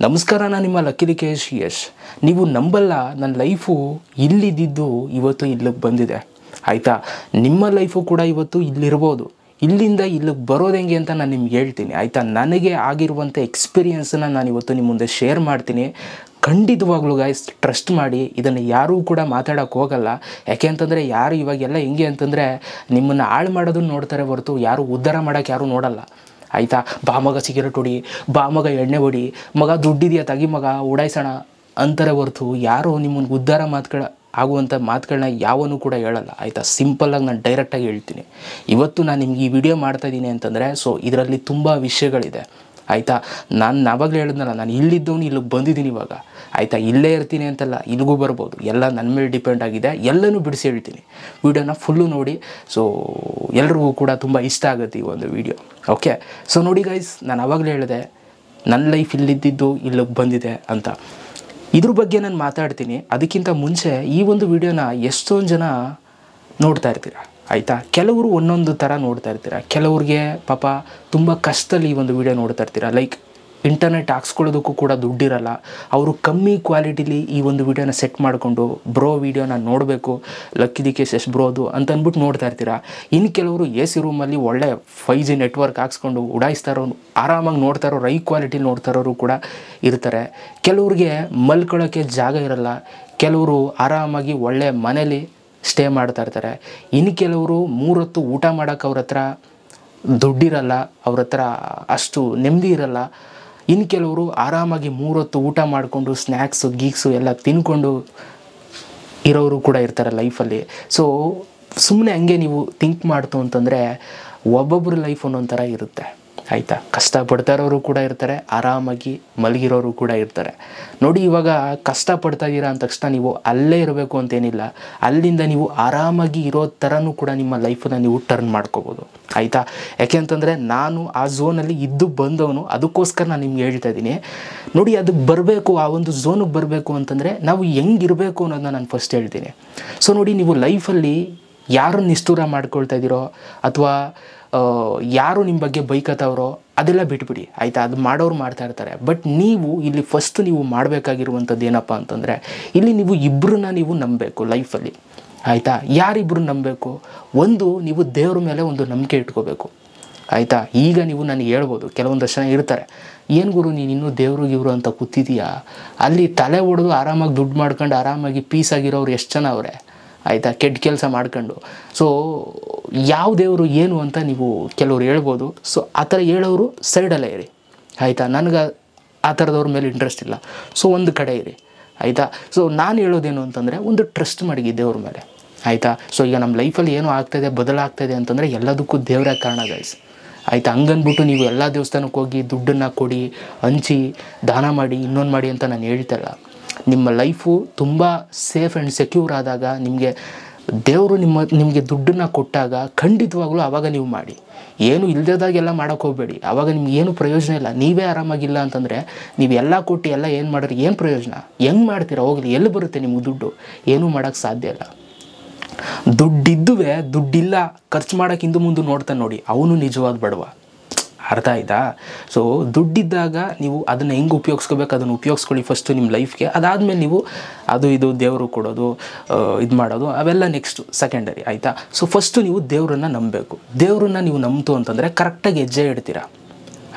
ನಮಸ್ಕಾರ, ನಾನು ನಿಮ್ಮ ಲಕ್ಕಿ ಲಿಕೇಶ್ ಯಶ್. ನೀವು ನಂಬಲ್ಲ, ನನ್ನ ಲೈಫು ಇಲ್ಲಿದ್ದು ಇವತ್ತು ಇಲ್ಲಿಗೆ ಬಂದಿದೆ. ಆಯಿತಾ, ನಿಮ್ಮ ಲೈಫು ಕೂಡ ಇವತ್ತು ಇಲ್ಲಿರ್ಬೋದು. ಇಲ್ಲಿಂದ ಇಲ್ಲಿಗೆ ಬರೋದು ಹೆಂಗೆ ಅಂತ ನಾನು ನಿಮ್ಗೆ ಹೇಳ್ತೀನಿ. ಆಯಿತಾ, ನನಗೆ ಆಗಿರುವಂಥ ಎಕ್ಸ್ಪೀರಿಯೆನ್ಸನ್ನು ನಾನು ಇವತ್ತು ನಿಮ್ಮ ಮುಂದೆ ಶೇರ್ ಮಾಡ್ತೀನಿ. ಖಂಡಿತವಾಗ್ಲೂ ಗೈಸ್, ಟ್ರಸ್ಟ್ ಮಾಡಿ, ಇದನ್ನು ಯಾರೂ ಕೂಡ ಮಾತಾಡೋಕ್ಕೆ ಹೋಗಲ್ಲ. ಯಾಕೆ ಅಂತಂದರೆ ಯಾರು ಇವಾಗೆಲ್ಲ ಹೆಂಗೆ ಅಂತಂದರೆ ನಿಮ್ಮನ್ನು ಹಾಳು ಮಾಡೋದನ್ನು ನೋಡ್ತಾರೆ ಹೊರತು ಯಾರು ಉದ್ಧಾರ ಮಾಡೋಕ್ಕೆ ಯಾರೂ ನೋಡಲ್ಲ. ಆಯಿತಾ, ಬಾ ಮಗ ಸಿಗರೇಟ್ ಹೊಡಿ, ಬಾ ಮಗ ಎಣ್ಣೆ ಹೊಡಿ, ಮಗ ದುಡ್ಡಿದೆಯಾ ತಗಿ ಮಗ ಉಡಾಯಿಸೋಣ ಅಂತಾರೆ ಹೊರತು ಯಾರು ನಿಮ್ಮನ್ನು ಉದ್ಧಾರ ಆಗುವಂಥ ಮಾತುಗಳನ್ನ ಯಾವನೂ ಕೂಡ ಹೇಳಲ್ಲ. ಆಯಿತಾ, ಸಿಂಪಲ್ಲಾಗಿ ನಾನು ಡೈರೆಕ್ಟಾಗಿ ಹೇಳ್ತೀನಿ. ಇವತ್ತು ನಾನು ನಿಮ್ಗೆ ಈ ವಿಡಿಯೋ ಮಾಡ್ತಾಯಿದ್ದೀನಿ ಅಂತಂದರೆ ಇದರಲ್ಲಿ ತುಂಬ ವಿಷಯಗಳಿದೆ. ಆಯಿತಾ, ನಾನು ಆವಾಗಲೇ ಹೇಳಿದ್ನಲ್ಲ, ನಾನು ಇಲ್ಲಿದ್ದವನು ಇಲ್ಲಿಗೆ ಬಂದಿದ್ದೀನಿ ಇವಾಗ. ಆಯಿತಾ, ಇಲ್ಲೇ ಇರ್ತೀನಿ ಅಂತಲ್ಲ, ಇಲ್ಲಿಗೂ ಬರ್ಬೋದು. ಎಲ್ಲ ನನ್ನ ಮೇಲೆ ಡಿಪೆಂಡ್ ಆಗಿದೆ. ಎಲ್ಲನೂ ಬಿಡಿಸಿ ಹೇಳ್ತೀನಿ. ವಿಡಿಯೋನ ಫುಲ್ಲು ನೋಡಿ. ಎಲ್ರಿಗೂ ಕೂಡ ತುಂಬ ಇಷ್ಟ ಆಗುತ್ತೆ ಈ ಒಂದು ವಿಡಿಯೋ. ಓಕೆ, ನೋಡಿ ಗೈಸ್, ನಾನು ಆವಾಗಲೇ ಹೇಳಿದೆ ನನ್ನ ಲೈಫ್ ಇಲ್ಲಿದ್ದು ಇಲ್ಲಿಗೆ ಬಂದಿದೆ ಅಂತ. ಇದ್ರ ಬಗ್ಗೆ ನಾನು ಮಾತಾಡ್ತೀನಿ. ಅದಕ್ಕಿಂತ ಮುಂಚೆ ಈ ಒಂದು ವಿಡಿಯೋನ ಎಷ್ಟೊಂದು ಜನ ನೋಡ್ತಾ ಇರ್ತೀರ. ಆಯಿತಾ, ಕೆಲವರು ಒಂದೊಂದು ಥರ ನೋಡ್ತಾ ಇರ್ತೀರ. ಕೆಲವ್ರಿಗೆ ಪಾಪ ತುಂಬ ಕಷ್ಟದಲ್ಲಿ ಈ ಒಂದು ವಿಡಿಯೋ ನೋಡ್ತಾ ಇರ್ತೀರ. ಲೈಕ್ ಇಂಟರ್ನೆಟ್ ಹಾಕ್ಸ್ಕೊಳ್ಳೋದಕ್ಕೂ ಕೂಡ ದುಡ್ಡಿರಲ್ಲ. ಅವರು ಕಮ್ಮಿ ಕ್ವಾಲಿಟಿಲಿ ಈ ಒಂದು ವಿಡಿಯೋನ ಸೆಟ್ ಮಾಡಿಕೊಂಡು ಬ್ರೋ ವಿಡಿಯೋನ ನೋಡಬೇಕು, ಲಕ್ಕಿ ಲಿಕೇಶ್ ಯಶ್ ಬ್ರೋದು ಅಂತ ಅಂದ್ಬಿಟ್ಟು ನೋಡ್ತಾ ಇರ್ತೀರ. ಇನ್ನು ಕೆಲವರು AC ರೂಮಲ್ಲಿ ಒಳ್ಳೆ 5G ನೆಟ್ವರ್ಕ್ ಹಾಕ್ಸ್ಕೊಂಡು ಉಡಾಯಿಸ್ತಾರೋ, ಆರಾಮಾಗಿ ನೋಡ್ತಾರೋ, ರೈ ಕ್ವಾಲಿಟಿಲಿ ನೋಡ್ತಾರೋರು ಕೂಡ ಇರ್ತಾರೆ. ಕೆಲವ್ರಿಗೆ ಮಲ್ಕೊಳ್ಳೋಕ್ಕೆ ಜಾಗ ಇರಲ್ಲ. ಕೆಲವರು ಆರಾಮಾಗಿ ಒಳ್ಳೆ ಮನೇಲಿ ಸ್ಟೇ ಮಾಡ್ತಾ ಇರ್ತಾರೆ. ಇನ್ನು ಕೆಲವರು 3 ಹೊತ್ತು ಊಟ ಮಾಡೋಕ್ಕೆ ಅವ್ರ ಹತ್ರ ದುಡ್ಡಿರಲ್ಲ, ಅವ್ರ ಹತ್ರ ಅಷ್ಟು ನೆಮ್ಮದಿ ಇರಲ್ಲ. ಇನ್ನು ಕೆಲವರು ಆರಾಮಾಗಿ 3 ಹೊತ್ತು ಊಟ ಮಾಡಿಕೊಂಡು ಸ್ನ್ಯಾಕ್ಸು ಗೀಕ್ಸು ಎಲ್ಲ ತಿನ್ಕೊಂಡು ಇರೋರು ಕೂಡ ಇರ್ತಾರೆ ಲೈಫಲ್ಲಿ. ಸುಮ್ಮನೆ ಹಂಗೆ ನೀವು ಥಿಂಕ್ ಮಾಡ್ತು ಅಂತಂದರೆ ಒಬ್ಬೊಬ್ಬರ ಲೈಫ್ ಒಂದೊಂದು ಥರ ಇರುತ್ತೆ. ಆಯಿತಾ, ಕಷ್ಟಪಡ್ತಾ ಇರೋರು ಕೂಡ ಇರ್ತಾರೆ, ಆರಾಮಾಗಿ ಮಲಗಿರೋರು ಕೂಡ ಇರ್ತಾರೆ. ನೋಡಿ, ಇವಾಗ ಕಷ್ಟಪಡ್ತಾ ಇದ್ದೀರಾ ಅಂದ ತಕ್ಷಣ ನೀವು ಅಲ್ಲೇ ಇರಬೇಕು ಅಂತೇನಿಲ್ಲ. ಅಲ್ಲಿಂದ ನೀವು ಆರಾಮಾಗಿ ಇರೋ ಥರನೂ ಕೂಡ ನಿಮ್ಮ ಲೈಫನ್ನು ನೀವು ಟರ್ನ್ ಮಾಡ್ಕೋಬೋದು. ಆಯಿತಾ, ಯಾಕೆ ಅಂತಂದರೆ ನಾನು ಆ ಝೋನಲ್ಲಿ ಇದ್ದು ಬಂದವನು. ಅದಕ್ಕೋಸ್ಕರ ನಾನು ನಿಮ್ಗೆ ಹೇಳ್ತಾ ಇದ್ದೀನಿ. ನೋಡಿ, ಅದಕ್ಕೆ ಬರಬೇಕು, ಆ ಒಂದು ಝೋನಿಗೆ ಬರಬೇಕು ಅಂತಂದರೆ ನಾವು ಹೆಂಗಿರಬೇಕು ಅನ್ನೋದನ್ನ ನಾನು ಫಸ್ಟ್ ಹೇಳ್ತೀನಿ. ನೋಡಿ, ನೀವು ಲೈಫಲ್ಲಿ ಯಾರು ನಿಷ್ಠೂರ ಮಾಡ್ಕೊಳ್ತಾ ಇದ್ದೀರೋ ಅಥವಾ ಯಾರು ನಿಮ್ಮ ಬಗ್ಗೆ ಬೈಕತ್ತವರೋ ಅದೆಲ್ಲ ಬಿಟ್ಬಿಡಿ. ಆಯಿತಾ, ಅದು ಮಾಡೋರು ಮಾಡ್ತಾ ಇರ್ತಾರೆ. ಬಟ್ ನೀವು ಇಲ್ಲಿ ಫಸ್ಟ್ ನೀವು ಮಾಡಬೇಕಾಗಿರುವಂಥದ್ದು ಏನಪ್ಪ ಅಂತಂದರೆ, ಇಲ್ಲಿ ನೀವು ಇಬ್ಬರನ್ನ ನೀವು ನಂಬಬೇಕು ಲೈಫಲ್ಲಿ. ಆಯಿತಾ, ಯಾರಿಬ್ಬರು ನಂಬಬೇಕು? ಒಂದು, ನೀವು ದೇವ್ರ ಮೇಲೆ ಒಂದು ನಂಬಿಕೆ ಇಟ್ಕೋಬೇಕು. ಆಯಿತಾ, ಈಗ ನೀವು ನನಗೆ ಹೇಳ್ಬೋದು, ಕೆಲವೊಂದಷ್ಟು ಜನ ಇರ್ತಾರೆ, ಏನು ಗುರು ನೀನು ಇನ್ನೂ ದೇವ್ರಿಗೆ ಇವರು ಅಂತ ಕೂತಿದೀಯಾ, ಅಲ್ಲಿ ತಲೆ ಹೊಡೆದು ಆರಾಮಾಗಿ ದುಡ್ಡು ಮಾಡ್ಕೊಂಡು ಆರಾಮಾಗಿ ಪೀಸಾಗಿರೋರು ಎಷ್ಟು ಜನ ಅವರೇ. ಆಯಿತಾ, ಕೆಟ್ಟ ಕೆಲಸ ಮಾಡ್ಕೊಂಡು. ಯಾವ ದೇವರು ಏನು ಅಂತ ನೀವು ಕೆಲವ್ರು ಹೇಳ್ಬೋದು. ಆ ಥರ ಹೇಳೋರು ಸೈಡಲ್ಲೇ ಇರಿ. ಆಯಿತಾ, ನನಗೆ ಆ ಥರದವ್ರ ಮೇಲೆ ಇಂಟ್ರೆಸ್ಟ್ ಇಲ್ಲ. ಒಂದು ಕಡೆ ಇರಿ. ಆಯಿತಾ, ನಾನು ಹೇಳೋದೇನು ಅಂತಂದರೆ, ಒಂದು ಟ್ರಸ್ಟ್ ಮಾಡಿ ದೇವ್ರ ಮೇಲೆ. ಆಯಿತಾ, ಈಗ ನಮ್ಮ ಲೈಫಲ್ಲಿ ಏನೋ ಆಗ್ತಾಯಿದೆ, ಬದಲಾಗ್ತಾಯಿದೆ ಅಂತಂದರೆ ಎಲ್ಲದಕ್ಕೂ ದೇವರೇ ಕಾರಣ ಗೈಸ್. ಆಯಿತಾ, ಹಂಗನ್ಬಿಟ್ಟು ನೀವು ಎಲ್ಲ ದೇವಸ್ಥಾನಕ್ಕೆ ಹೋಗಿ ದುಡ್ಡನ್ನು ಕೊಡಿ, ಹಂಚಿ, ದಾನ ಮಾಡಿ, ಇನ್ನೊಂದು ಮಾಡಿ ಅಂತ ನಾನು ಹೇಳ್ತಲ್ಲ. ನಿಮ್ಮ ಲೈಫು ತುಂಬ ಸೇಫ್ ಆ್ಯಂಡ್ ಸೆಕ್ಯೂರ್ ಆದಾಗ, ನಿಮಗೆ ದೇವರು ನಿಮಗೆ ದುಡ್ಡನ್ನು ಕೊಟ್ಟಾಗ ಖಂಡಿತವಾಗ್ಲೂ ಆವಾಗ ನೀವು ಮಾಡಿ. ಏನು ಇಲ್ಲದಾಗೆಲ್ಲ ಮಾಡೋಕ್ಕೆ ಹೋಗಬೇಡಿ. ಆವಾಗ ನಿಮ್ಗೆ ಏನು ಪ್ರಯೋಜನ ಇಲ್ಲ. ನೀವೇ ಆರಾಮಾಗಿಲ್ಲ ಅಂತಂದರೆ ನೀವು ಎಲ್ಲ ಕೊಟ್ಟು ಎಲ್ಲ ಏನು ಮಾಡಿದ್ರೆ ಏನು ಪ್ರಯೋಜನ? ಹೆಂಗೆ ಮಾಡ್ತೀರಾ? ಹೋಗಲಿ, ಎಲ್ಲಿ ಬರುತ್ತೆ ನಿಮ್ಗೆ ದುಡ್ಡು? ಏನೂ ಮಾಡೋಕ್ಕೆ ಸಾಧ್ಯ ಇಲ್ಲ. ದುಡ್ಡಿಲ್ಲ ಖರ್ಚು ಮಾಡೋಕ್ಕೆ ಹಿಂದೆ ಮುಂದೆ ನೋಡ್ತಾನೆ ನೋಡಿ, ಅವನು ನಿಜವಾದ ಬಡವ. ಅರ್ಥ ಆಯ್ತಾ? ದುಡ್ಡಿದ್ದಾಗ ನೀವು ಅದನ್ನು ಹೆಂಗೆ ಉಪಯೋಗಿಸ್ಕೋಬೇಕು ಅದನ್ನು ಉಪಯೋಗಿಸ್ಕೊಳ್ಳಿ ಫಸ್ಟು ನಿಮ್ಮ ಲೈಫ್ಗೆ. ಅದಾದಮೇಲೆ ನೀವು ಅದು ಇದು ದೇವರು ಕೊಡೋದು, ಇದು ಮಾಡೋದು ಅವೆಲ್ಲ ನೆಕ್ಸ್ಟು ಸೆಕೆಂಡರಿ. ಆಯಿತಾ, ಫಸ್ಟು ನೀವು ದೇವರನ್ನು ನಂಬಬೇಕು. ದೇವರನ್ನ ನೀವು ನಂಬ್ತು ಅಂತಂದರೆ ಕರೆಕ್ಟಾಗಿ ಹೆಜ್ಜೆ ಇಡ್ತೀರಾ.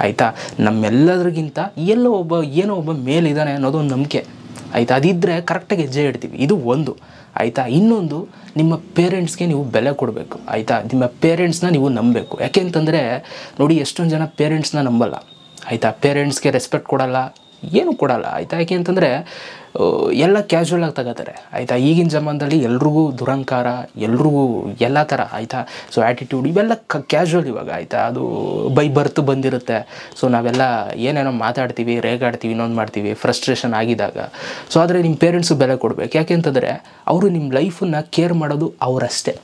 ಆಯಿತಾ, ನಮ್ಮೆಲ್ಲರಿಗಿಂತ ಏನೋ ಒಬ್ಬ ಮೇಲಿದ್ದಾನೆ ಅನ್ನೋದು ಒಂದು ನಂಬಿಕೆ. ಆಯಿತಾ, ಅದಿದ್ದರೆ ಕರೆಕ್ಟಾಗಿ ಹೆಜ್ಜೆ ಇಡ್ತೀವಿ. ಇದು ಒಂದು. ಆಯಿತಾ, ಇನ್ನೊಂದು, ನಿಮ್ಮ ಪೇರೆಂಟ್ಸ್ಗೆ ನೀವು ಬೆಲೆ ಕೊಡಬೇಕು. ಆಯಿತಾ, ನಿಮ್ಮ ಪೇರೆಂಟ್ಸ್ನ ನೀವು ನಂಬಬೇಕು. ಯಾಕೆ ಅಂತಂದರೆ ನೋಡಿ, ಎಷ್ಟೊಂದು ಜನ ಪೇರೆಂಟ್ಸ್ನ ನಂಬಲ್ಲ. ಆಯಿತಾ, ಪೇರೆಂಟ್ಸ್ಗೆ ರೆಸ್ಪೆಕ್ಟ್ ಕೊಡಲ್ಲ, ಏನೂ ಕೊಡಲ್ಲ. ಆಯಿತಾ, ಯಾಕೆ ಅಂತಂದರೆ ಎಲ್ಲ ಕ್ಯಾಶುವಲಾಗಿ ತಗೋತಾರೆ. ಆಯಿತಾ, ಈಗಿನ ಜಮಾನದಲ್ಲಿ ಎಲ್ರಿಗೂ ದುರಂಕಾರ, ಎಲ್ರಿಗೂ ಎಲ್ಲ ಥರ. ಆಯಿತಾ, ಆ್ಯಟಿಟ್ಯೂಡ್ ಇವೆಲ್ಲ ಕ್ಯಾಶುವಲ್ ಇವಾಗ. ಆಯಿತಾ, ಅದು ಬೈ ಬರ್ತ್ ಬಂದಿರುತ್ತೆ. ನಾವೆಲ್ಲ ಏನೇನೋ ಮಾತಾಡ್ತೀವಿ, ರೇಗಾಡ್ತೀವಿ, ಇನ್ನೊಂದು ಮಾಡ್ತೀವಿ ಫ್ರಸ್ಟ್ರೇಷನ್ ಆಗಿದಾಗ. ಆದರೆ ನಿಮ್ಮ ಪೇರೆಂಟ್ಸು ಬೆಲೆ ಕೊಡಬೇಕು. ಯಾಕೆ ಅಂತಂದರೆ ಅವರು ನಿಮ್ಮ ಲೈಫನ್ನು ಕೇರ್ ಮಾಡೋದು ಅವರಷ್ಟೇ.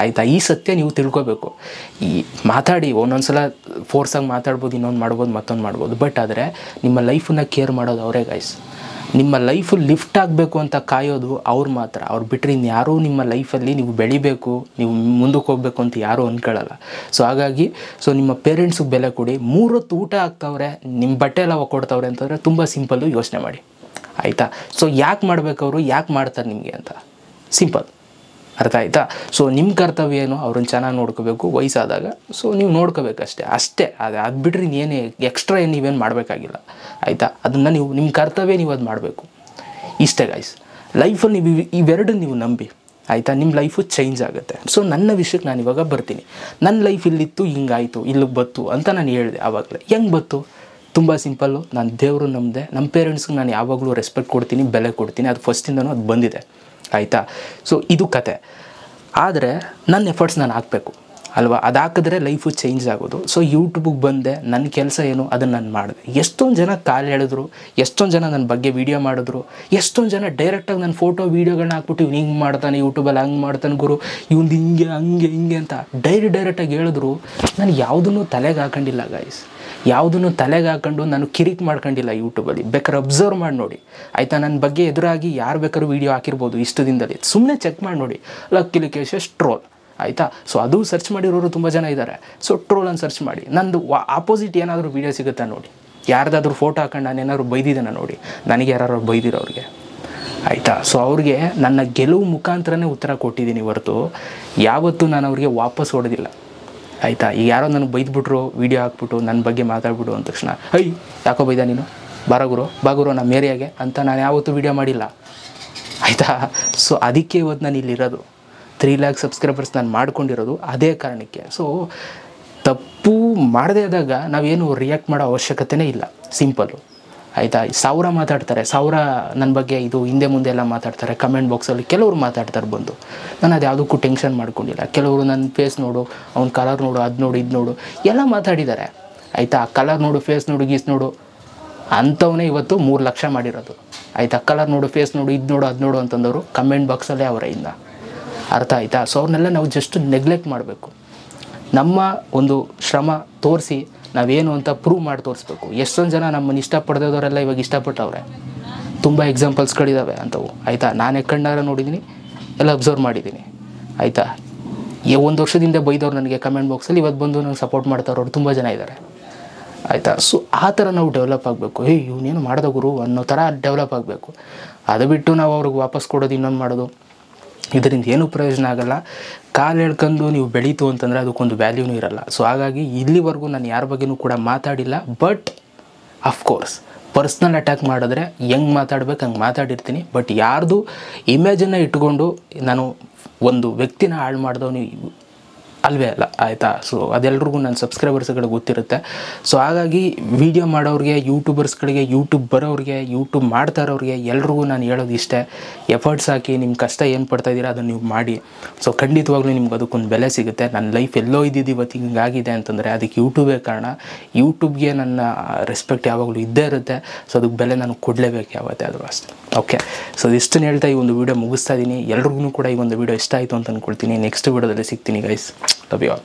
ಆಯಿತಾ, ಈ ಸತ್ಯ ನೀವು ತಿಳ್ಕೊಬೇಕು. ಮಾತಾಡಿ ಒಂದೊಂದು ಸಲ ಫೋರ್ಸಾಗಿ ಮಾತಾಡ್ಬೋದು, ಇನ್ನೊಂದು ಮಾಡ್ಬೋದು, ಮತ್ತೊಂದು ಮಾಡ್ಬೋದು. ಬಟ್ ಆದರೆ ನಿಮ್ಮ ಲೈಫನ್ನು ಕೇರ್ ಮಾಡೋದು ಅವರೇ ಗೈಸ್. ನಿಮ್ಮ ಲೈಫು ಲಿಫ್ಟ್ ಆಗಬೇಕು ಅಂತ ಕಾಯೋದು ಅವ್ರು ಮಾತ್ರ. ಅವ್ರು ಬಿಟ್ಟರೆ ಇನ್ಯಾರೂ ನಿಮ್ಮ ಲೈಫಲ್ಲಿ ನೀವು ಬೆಳಿಬೇಕು, ನೀವು ಮುಂದಕ್ಕೆ ಹೋಗಬೇಕು ಅಂತ ಯಾರೂ ಅಂದ್ಕೊಳ್ಳಲ್ಲ. ಸೊ ಹಾಗಾಗಿ ನಿಮ್ಮ ಪೇರೆಂಟ್ಸಿಗೆ ಬೆಲೆ ಕೊಡಿ. 3 ಹೊತ್ತು ಊಟ ಹಾಕ್ತವ್ರೆ, ನಿಮ್ಮ ಬಟ್ಟೆ ಎಲ್ಲ ಕೊಡ್ತವ್ರೆ ಅಂತಂದರೆ ತುಂಬ ಸಿಂಪಲ್ಲು ಯೋಚನೆ ಮಾಡಿ, ಆಯಿತಾ. ಸೊ ಯಾಕೆ ಮಾಡಬೇಕು ಅವರು, ಯಾಕೆ ಮಾಡ್ತಾರೆ ನಿಮಗೆ ಅಂತ, ಸಿಂಪಲ್, ಅರ್ಥ ಆಯಿತಾ. ಸೊ ನಿಮ್ಮ ಕರ್ತವ್ಯ ಏನು, ಅವ್ರನ್ನ ಚೆನ್ನಾಗಿ ನೋಡ್ಕೋಬೇಕು ವಯಸ್ಸಾದಾಗ. ಸೊ ನೀವು ನೋಡ್ಕೋಬೇಕಷ್ಟೇ, ಅದು ಬಿಟ್ಟರೆ ಇನ್ನೇನೇ ಎಕ್ಸ್ಟ್ರಾ ನೀವೇನು ಮಾಡಬೇಕಾಗಿಲ್ಲ, ಆಯಿತಾ. ಅದನ್ನು ನೀವು ನಿಮ್ಮ ಕರ್ತವ್ಯ ನೀವು ಅದು ಮಾಡಬೇಕು, ಇಷ್ಟೇ ಗೈಸ್. ಲೈಫಲ್ಲಿ ನೀವು ಇವೆರಡನ್ನು ನೀವು ನಂಬಿ, ಆಯಿತಾ, ನಿಮ್ಮ ಲೈಫು ಚೇಂಜ್ ಆಗುತ್ತೆ. ಸೊ ನನ್ನ ವಿಷಯಕ್ಕೆ ನಾನು ಇವಾಗ ಬರ್ತೀನಿ. ನನ್ನ ಲೈಫ್ ಇಲ್ಲಿತ್ತು, ಹಿಂಗಾಯಿತು, ಇಲ್ಲಿಗೆ ಬತ್ತು ಅಂತ ನಾನು ಹೇಳಿದೆ ಆವಾಗಲೇ. ಹೆಂಗೆ ಬತ್ತು? ತುಂಬ ಸಿಂಪಲ್ಲು. ನಾನು ದೇವರು ನಂಬಿದೆ, ನಮ್ಮ ಪೇರೆಂಟ್ಸ್ಗೆ ನಾನು ಯಾವಾಗಲೂ ರೆಸ್ಪೆಕ್ಟ್ ಕೊಡ್ತೀನಿ, ಬೆಲೆ ಕೊಡ್ತೀನಿ. ಅದು ಫಸ್ಟಿಂದನೂ ಅದು ಬಂದಿದೆ, ಆಯಿತಾ. ಸೊ ಇದು ಕತೆ. ಆದರೆ ನನ್ನ ಎಫರ್ಟ್ಸ್ ನಾನು ಹಾಕಬೇಕು ಅಲ್ವಾ, ಅದು ಹಾಕಿದ್ರೆ ಲೈಫು ಚೇಂಜ್ ಆಗೋದು. ಸೊ ಯೂಟ್ಯೂಬಿಗೆ ಬಂದೆ, ನನ್ನ ಕೆಲಸ ಏನು ಅದನ್ನು ನಾನು ಮಾಡಿದೆ. ಎಷ್ಟೊಂದು ಜನ ಕಾಲು ಹೇಳಿದ್ರು, ಎಷ್ಟೊಂದು ಜನ ನನ್ನ ಬಗ್ಗೆ ವೀಡಿಯೋ ಮಾಡಿದ್ರು, ಎಷ್ಟೊಂದು ಜನ ಡೈರೆಕ್ಟಾಗಿ ನನ್ನ ಫೋಟೋ ವೀಡಿಯೋಗಳನ್ನ ಹಾಕ್ಬಿಟ್ಟು ಇವ್ನು ಹಿಂಗೆ ಮಾಡ್ತಾನೆ, ಯೂಟ್ಯೂಬಲ್ಲಿ ಹಂಗೆ ಮಾಡ್ತಾನೆ ಗುರು, ಇವ್ನು ಹಿಂಗೆ ಹಂಗೆ ಹಿಂಗೆ ಅಂತ ಡೈರೆಕ್ಟಾಗಿ ಹೇಳಿದ್ರು. ನಾನು ಯಾವುದನ್ನು ತಲೆಗೆ ಹಾಕೊಂಡಿಲ್ಲ ಗೈಸ್, ಯಾವುದನ್ನು ತಲೆಗೆ ಹಾಕೊಂಡು ನಾನು ಕಿರಿಕ್ ಮಾಡ್ಕೊಂಡಿಲ್ಲ ಯೂಟ್ಯೂಬಲ್ಲಿ. ಬೇಕಾದ್ರೆ ಅಬ್ಸರ್ವ್ ಮಾಡಿ ನೋಡಿ, ಆಯಿತಾ. ನನ್ನ ಬಗ್ಗೆ ಎದುರಾಗಿ ಯಾರು ಬೇಕಾದ್ರೂ ವೀಡಿಯೋ ಹಾಕಿರ್ಬೋದು ಇಷ್ಟು ದಿನದಲ್ಲಿ, ಸುಮ್ಮನೆ ಚೆಕ್ ಮಾಡಿ ನೋಡಿ. ಲಕ್ಕಿ ಲಿಕೇಶಸ್ ಟ್ರೋಲ್, ಆಯಿತಾ. ಸೊ ಅದು ಸರ್ಚ್ ಮಾಡಿರೋರು ತುಂಬ ಜನ ಇದ್ದಾರೆ. ಸೊ ಟ್ರೋಲ್ ಅಂತ ಸರ್ಚ್ ಮಾಡಿ, ನಂದು ಆಪೋಸಿಟ್ ಏನಾದರೂ ವೀಡಿಯೋ ಸಿಗುತ್ತಾ ನೋಡಿ. ಯಾರ್ದಾದ್ರೂ ಫೋಟೋ ಹಾಕೊಂಡು ನಾನು ಏನಾದ್ರು ಬೈದಿದ್ದಾನೆ ನೋಡಿ, ನನಗೆ ಯಾರು ಬೈದಿರೋರಿಗೆ, ಆಯಿತಾ. ಸೊ ಅವ್ರಿಗೆ ನನ್ನ ಗೆಲುವು ಮುಖಾಂತರನೇ ಉತ್ತರ ಕೊಟ್ಟಿದ್ದೀನಿ ಹೊರತು ಯಾವತ್ತೂ ನಾನು ಅವ್ರಿಗೆ ವಾಪಸ್ ಹೊಡೆದಿಲ್ಲ, ಆಯಿತಾ. ಈಗ ಯಾರೋ ನನಗೆ ಬೈದ್ಬಿಟ್ರು, ವೀಡಿಯೋ ಹಾಕ್ಬಿಟ್ಟು ನನ್ನ ಬಗ್ಗೆ ಮಾತಾಡ್ಬಿಟ್ಟು ಅಂದ ತಕ್ಷಣ ಯಾಕೋ ಬೈದ ನೀನು, ಬಾಗುರು ನಮ್ಮ ಏರಿಯಾಗೆ ಅಂತ ನಾನು ಯಾವತ್ತೂ ವೀಡಿಯೋ ಮಾಡಿಲ್ಲ, ಆಯಿತಾ. ಸೊ ಅದಕ್ಕೆ ಇವತ್ತು ನಾನು ಇಲ್ಲಿರೋದು, 3 lakh ಸಬ್ಸ್ಕ್ರೈಬರ್ಸ್ ನಾನು ಮಾಡ್ಕೊಂಡಿರೋದು ಅದೇ ಕಾರಣಕ್ಕೆ. ಸೊ ತಪ್ಪು ಮಾಡದೇ ಇದ್ದಾಗ ನಾವೇನು ರಿಯಾಕ್ಟ್ ಮಾಡೋ ಅವಶ್ಯಕತೆಯೇ ಇಲ್ಲ, ಸಿಂಪಲ್ಲು, ಆಯಿತಾ. 1000 ಮಾತಾಡ್ತಾರೆ, 1000 ನನ್ನ ಬಗ್ಗೆ ಇದು ಹಿಂದೆ ಮುಂದೆ ಎಲ್ಲ ಮಾತಾಡ್ತಾರೆ ಕಮೆಂಟ್ ಬಾಕ್ಸಲ್ಲಿ. ಕೆಲವರು ಮಾತಾಡ್ತಾರೆ ಬಂದು, ನಾನು ಅದು ಯಾವುದಕ್ಕೂ ಟೆನ್ಷನ್ ಮಾಡ್ಕೊಂಡಿಲ್ಲ. ಕೆಲವರು ನನ್ನ ಫೇಸ್ ನೋಡು, ಅವ್ನ ಕಲರ್ ನೋಡು, ಅದು ನೋಡು, ಇದು ನೋಡು ಎಲ್ಲ ಮಾತಾಡಿದ್ದಾರೆ, ಆಯಿತಾ. ಆ ಕಲರ್ ನೋಡು, ಫೇಸ್ ನೋಡು, ಗೀಸ್ ನೋಡು ಅಂಥವನೇ ಇವತ್ತು 3 ಲಕ್ಷ ಮಾಡಿರೋದು, ಆಯಿತಾ. ಕಲರ್ ನೋಡು, ಫೇಸ್ ನೋಡು, ಇದು ನೋಡು, ಅದು ನೋಡು ಅಂತಂದವರು ಕಮೆಂಟ್ ಬಾಕ್ಸಲ್ಲೇ ಅವರ ಇನ್ನು, ಅರ್ಥ ಆಯಿತಾ. ಸೊ ಅವ್ರನ್ನೆಲ್ಲ ನಾವು ಜಸ್ಟ್ ನೆಗ್ಲೆಕ್ಟ್ ಮಾಡಬೇಕು. ನಮ್ಮ ಒಂದು ಶ್ರಮ ತೋರಿಸಿ ನಾವೇನು ಅಂತ ಪ್ರೂವ್ ಮಾಡಿ ತೋರಿಸ್ಬೇಕು. ಎಷ್ಟೊಂದು ಜನ ನಮ್ಮನ್ನು ಇಷ್ಟಪಡ್ದವರೆಲ್ಲ ಇವಾಗ ಇಷ್ಟಪಟ್ಟವ್ರೆ, ತುಂಬ ಎಕ್ಸಾಂಪಲ್ಸ್ಗಳಿದ್ದಾವೆ ಅಂಥವು, ಆಯಿತಾ. ನಾನೇ ಕಣ್ಣಾರ ನೋಡಿದ್ದೀನಿ, ಎಲ್ಲ ಅಬ್ಸರ್ವ್ ಮಾಡಿದ್ದೀನಿ, ಆಯಿತಾ. 1 ವರ್ಷದಿಂದ ಬೈದವ್ರು ನನಗೆ ಕಮೆಂಟ್ ಬಾಕ್ಸಲ್ಲಿ ಇವತ್ತು ಬಂದು ನನಗೆ ಸಪೋರ್ಟ್ ಮಾಡ್ತಾರವ್ರು ತುಂಬ ಜನ ಇದ್ದಾರೆ, ಆಯಿತಾ. ಸೊ ಆ ಥರ ನಾವು ಡೆವಲಪ್ ಆಗಬೇಕು. ಇವನೇನು ಮಾಡ್ದ ಗುರು ಅನ್ನೋ ಥರ ಡೆವಲಪ್ ಆಗಬೇಕು. ಅದು ಬಿಟ್ಟು ನಾವು ಅವ್ರಿಗೆ ವಾಪಸ್ ಕೊಡೋದು, ಇನ್ನೊಂದು ಮಾಡೋದು, ಇದರಿಂದ ಏನೂ ಪ್ರಯೋಜನ ಆಗೋಲ್ಲ. ಕಾಲು ಎಳ್ಕೊಂಡು ನೀವು ಬೆಳೀತು ಅಂತಂದರೆ ಅದಕ್ಕೊಂದು ವ್ಯಾಲ್ಯೂನೂ ಇರೋಲ್ಲ. ಸೊ ಹಾಗಾಗಿ ಇಲ್ಲಿವರೆಗೂ ನಾನು ಯಾರ ಬಗ್ಗೆನೂ ಕೂಡ ಮಾತಾಡಿಲ್ಲ. ಬಟ್ ಅಫ್ಕೋರ್ಸ್ ಪರ್ಸ್ನಲ್ ಅಟ್ಯಾಕ್ ಮಾಡಿದ್ರೆ ಹೆಂಗೆ ಮಾತಾಡ್ಬೇಕು ಹಂಗೆ ಮಾತಾಡಿರ್ತೀನಿ. ಬಟ್ ಯಾರ್ದು ಇಮೇಜನ್ನು ಇಟ್ಕೊಂಡು ನಾನು ಒಂದು ವ್ಯಕ್ತಿನ ಹಾಳು ಮಾಡಿದವನು ಅಲ್ವೇ ಅಲ್ಲ, ಆಯಿತಾ. ಸೊ ಅದೆಲ್ರಿಗೂ ನನ್ನ ಸಬ್ಸ್ಕ್ರೈಬರ್ಸ್ಗಳಿಗೆ ಗೊತ್ತಿರುತ್ತೆ. ಸೊ ಹಾಗಾಗಿ ವೀಡಿಯೋ ಮಾಡೋರಿಗೆ, ಯೂಟ್ಯೂಬರ್ಸ್ಗಳಿಗೆ, ಯೂಟ್ಯೂಬ್ ಬರೋರಿಗೆ, ಯೂಟ್ಯೂಬ್ ಮಾಡ್ತಾ ಇರೋರಿಗೆ ಎಲ್ರಿಗೂ ನಾನು ಹೇಳೋದು ಇಷ್ಟೇ, ಎಫರ್ಟ್ಸ್ ಹಾಕಿ ನಿಮ್ಮ ಕಷ್ಟ ಏನು ಪಡ್ತಾಯಿದ್ದೀರಾ ಅದನ್ನು ನೀವು ಮಾಡಿ. ಸೊ ಖಂಡಿತವಾಗ್ಲೂ ನಿಮ್ಗೆ ಅದಕ್ಕೊಂದು ಬೆಲೆ ಸಿಗುತ್ತೆ. ನನ್ನ ಲೈಫ್ ಎಲ್ಲೋ ಇದ್ದಿದ್ದು ಇವತ್ತು ಹಿಂಗಾಗಿದೆ ಅಂತಂದರೆ ಅದಕ್ಕೆ ಯೂಟ್ಯೂಬೇ ಕಾರಣ. ಯೂಟ್ಯೂಬ್ಗೆ ನನ್ನ ರೆಸ್ಪೆಕ್ಟ್ ಯಾವಾಗಲೂ ಇದ್ದೇ ಇರುತ್ತೆ. ಸೊ ಅದಕ್ಕೆ ಬೆಲೆ ನಾನು ಕೊಡಲೇಬೇಕು ಯಾವತ್ತೇ ಆದರೂ ಅಷ್ಟೇ. ಓಕೆ, ಸೊ ಇಷ್ಟನ್ನು ಹೇಳ್ತಾ ಈ ಒಂದು ವೀಡಿಯೋ ಮುಗಿಸ್ತಾ ಇದ್ದೀನಿ. ಎಲ್ರಿಗೂ ಕೂಡ ಈ ಒಂದು ವೀಡಿಯೋ ಇಷ್ಟ ಆಯಿತು ಅಂತ ಅಂದ್ಕೊಳ್ತೀನಿ. ನೆಕ್ಸ್ಟ್ ವೀಡಿಯೋದಲ್ಲಿ ಸಿಗ್ತೀನಿ ಗೈಸ್. Love you all.